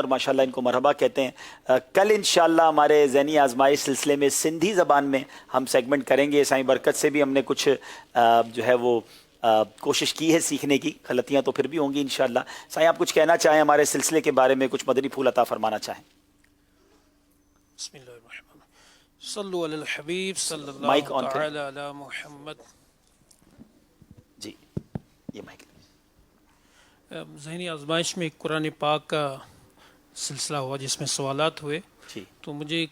اور ماشاءاللہ ان کو مرحبا کہتے ہیں۔ کل انشاءاللہ ہمارے ذہنی آزمائش سلسلے میں سندھی زبان میں ہم سیگمنٹ کریں گے۔ سائیں برکت سے بھی ہم نے کچھ جو ہے وہ کوشش کی ہے سیکھنے کی، غلطیاں تو پھر بھی ہوں گی انشاءاللہ۔ سائیں آپ کچھ کہنا چاہیں ہمارے سلسلے کے بارے میں، کچھ مدنی پھول عطا فرمانا چاہیں؟ بسم اللہ الرحمن الرحیم، صلو علی الحبیب صلی مائک اللہ آن کریں۔ تعالی علی محمد۔ جی یہ مائک۔ ذہنی آزمائش میں ایک قرآن پاک کا سلسلہ ہوا جس میں سوالات ہوئے، جی تو مجھے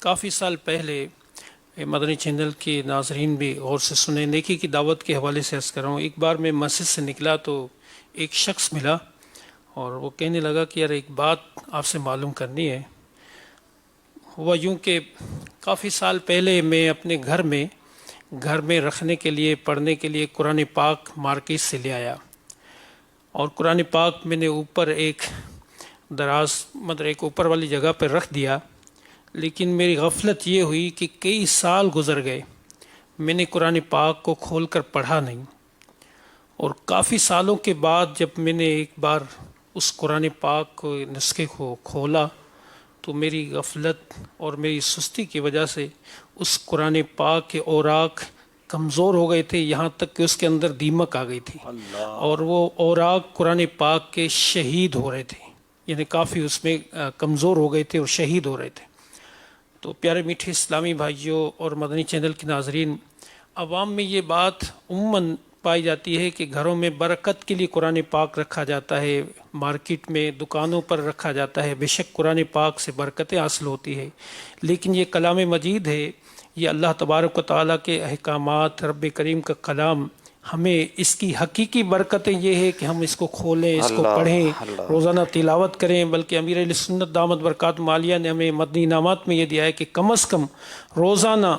کافی سال پہلے مدنی چینل کے ناظرین بھی غور سے سنیں، نیکی کی دعوت کے حوالے سے عرض کر رہا ہوں۔ ایک بار میں مسجد سے نکلا تو ایک شخص ملا اور وہ کہنے لگا کہ یار ایک بات آپ سے معلوم کرنی ہے۔ ہوا یوں کہ کافی سال پہلے میں اپنے گھر میں رکھنے کے لیے، پڑھنے کے لیے قرآن پاک مارکیٹ سے لے آیا، اور قرآن پاک میں نے اوپر ایک ایک اوپر والی جگہ پہ رکھ دیا، لیکن میری غفلت یہ ہوئی کہ کئی سال گزر گئے، میں نے قرآن پاک کو کھول کر پڑھا نہیں، اور کافی سالوں کے بعد جب میں نے ایک بار اس قرآن پاک کو نسخے کو کھولا تو میری غفلت اور میری سستی کی وجہ سے اس قرآن پاک کے اوراق کمزور ہو گئے تھے، یہاں تک کہ اس کے اندر دیمک آ گئی تھی، اور وہ اوراق قرآن پاک کے شہید ہو رہے تھے، یعنی کافی اس میں کمزور ہو گئے تھے اور شہید ہو رہے تھے۔ تو پیارے میٹھے اسلامی بھائیوں اور مدنی چینل کے ناظرین، عوام میں یہ بات عموماً پائی جاتی ہے کہ گھروں میں برکت کے لیے قرآن پاک رکھا جاتا ہے، مارکیٹ میں دکانوں پر رکھا جاتا ہے، بے شک قرآن پاک سے برکتیں حاصل ہوتی ہے، لیکن یہ کلام مجید ہے، یہ اللہ تبارک و تعالیٰ کے احکامات، رب کریم کا کلام، ہمیں اس کی حقیقی برکتیں یہ ہے کہ ہم اس کو کھولیں، اس کو پڑھیں، روزانہ تلاوت کریں۔ بلکہ امیر اہل سنت دامت برکاتہم عالیہ نے ہمیں مدنی انعامات میں یہ دیا ہے کہ کم از کم روزانہ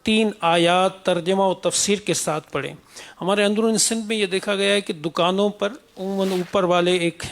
3 آیات ترجمہ و تفسیر کے ساتھ پڑھیں۔ ہمارے اندرون سندھ میں یہ دیکھا گیا ہے کہ دکانوں پر عموماً اوپر والے ایک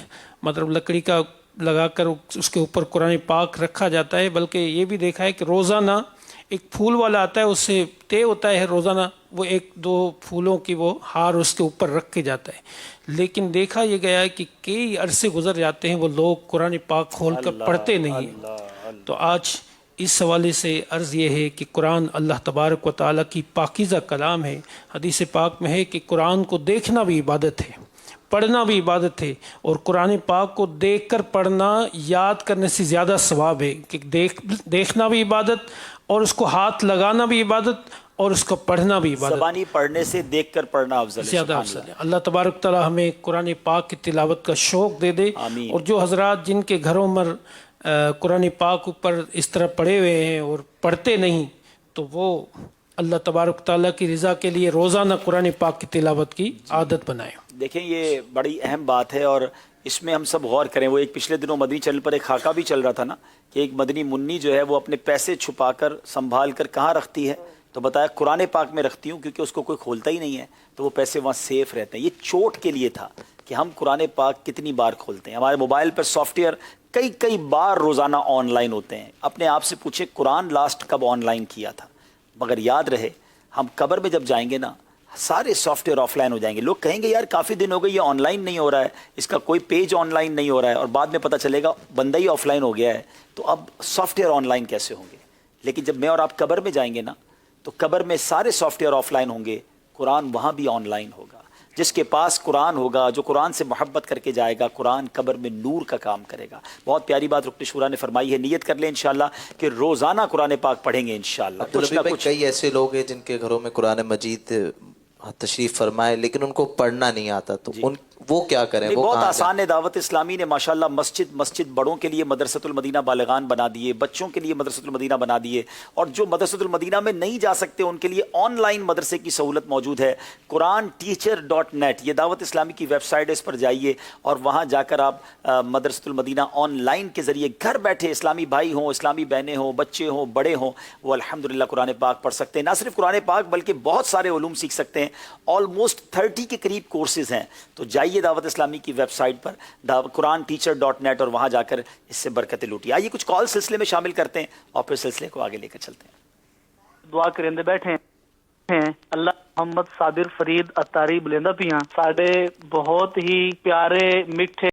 لکڑی کا لگا کر اس کے اوپر قرآن پاک رکھا جاتا ہے، بلکہ یہ بھی دیکھا ہے کہ روزانہ ایک پھول والا آتا ہے، اس سے طے ہوتا ہے روزانہ وہ 1-2 پھولوں کی وہ ہار اس کے اوپر رکھ کے جاتا ہے، لیکن دیکھا یہ گیا ہے کہ کئی عرصے گزر جاتے ہیں وہ لوگ قرآن پاک کھول کر پڑھتے نہیں ہیں۔ تو آج اس حوالے سے عرض یہ ہے کہ قرآن اللہ تبارک و تعالیٰ کی پاکیزہ کلام ہے۔ حدیث پاک میں ہے کہ قرآن کو دیکھنا بھی عبادت ہے، پڑھنا بھی عبادت ہے، اور قرآن پاک کو دیکھ کر پڑھنا یاد کرنے سے زیادہ ثواب ہے، کہ دیکھنا بھی عبادت، اور اس کو ہاتھ لگانا بھی عبادت، اور اس کو پڑھنا بھی عبادت۔ زبانی پڑھنے سے دیکھ کر پڑھنا افضل ہے۔ زیادہ افضل ہے۔ اللہ تبارک تعالیٰ ہمیں قرآن پاک کی تلاوت کا شوق دے دے، آمین۔ اور جو حضرات جن کے گھروں میں قرآن پاک اوپر اس طرح پڑھے ہوئے ہیں اور پڑھتے نہیں، تو وہ اللہ تبارک تعالیٰ کی رضا کے لیے روزانہ قرآن پاک کی تلاوت کی عادت بنائیں۔ دیکھیں یہ بڑی اہم بات ہے، اور اس میں ہم سب غور کریں۔ وہ ایک پچھلے دنوں مدنی چینل پر ایک خاکہ بھی چل رہا تھا نا، کہ ایک مدنی منی جو ہے وہ اپنے پیسے چھپا کر سنبھال کر کہاں رکھتی ہے، تو بتایا قرآن پاک میں رکھتی ہوں، کیونکہ اس کو کوئی کھولتا ہی نہیں ہے، تو وہ پیسے وہاں سیف رہتے ہیں۔ یہ چوٹ کے لیے تھا کہ ہم قرآن پاک کتنی بار کھولتے ہیں۔ ہمارے موبائل پر سافٹ ویئر کئی بار روزانہ آن لائن ہوتے ہیں۔ اپنے آپ سے پوچھیں قرآن لاسٹ کب آن لائن کیا تھا؟ مگر یاد رہے ہم قبر میں جب جائیں گے نا، سارے سافٹ ویئر آف لائن ہو جائیں گے۔ لوگ کہیں گے یار کافی دن ہو گئے یہ آن لائن نہیں ہو رہا ہے، اس کا کوئی پیج آن لائن نہیں ہو رہا ہے، اور بعد میں پتہ چلے گا بندہ ہی آف لائن ہو گیا ہے، تو اب سافٹ ویئر آن لائن کیسے ہوں گے؟ لیکن جب میں اور آپ قبر میں جائیں گے نا، تو قبر میں سارے سافٹ ویئر آف لائن ہوں گے، قرآن وہاں بھی آن لائن ہوگا۔ جس کے پاس قرآن ہوگا، جو قرآن سے محبت کر کے جائے گا، قرآن قبر میں نور کا کام کرے گا۔ بہت پیاری بات رکن شورا نے فرمائی ہے، نیت کر لیں انشاءاللہ کہ روزانہ قرآن پاک پڑھیں گے انشاءاللہ۔ کچھ نہ کچھ کئی ایسے لوگ ہیں جن کے گھروں میں قرآن مجید تشریف فرمائے لیکن ان کو پڑھنا نہیں آتا، تو وہ کیا کریں؟ وہ بہت آسان ہے۔ دعوت اسلامی نے ماشاءاللہ مسجد بڑوں کے لیے مدرسۃ المدینہ بالغان بنا دیے، بچوں کے لیے مدرسۃ المدینہ بنا دیے، اور جو مدرسۃ المدینہ میں نہیں جا سکتے ان کے لیے آن لائن مدرسے کی سہولت موجود ہے۔ قرآن teacher.net یہ دعوت اسلامی کی ویب سائٹ ہے، اس پر جائیے اور وہاں جا کر آپ مدرسۃ المدینہ آن لائن کے ذریعے گھر بیٹھے اسلامی بھائی ہوں، اسلامی بہنیں ہوں، بچے ہوں، بڑے ہوں، وہ الحمدللہ قرآن پاک پڑھ سکتے ہیں۔ نہ صرف قرآن پاک بلکہ بہت سارے علوم سیکھ سکتے ہیں۔ آلموسٹ 30 کے قریب کورسز ہیں، تو جائیے دعوت اسلامی کی ویب سائٹ پر قرآن teacher.net اور وہاں جا کر اس سے برکتیں لوٹی۔ آئیے کچھ کال سلسلے میں شامل کرتے ہیں اور پھر سلسلے کو آگے لے کر چلتے ہیں۔ دعا کرندے بیٹھے ہیں اللہ محمد صابر فرید اتاری بلندہ پیاں، ساڈے بہت ہی پیارے میٹھے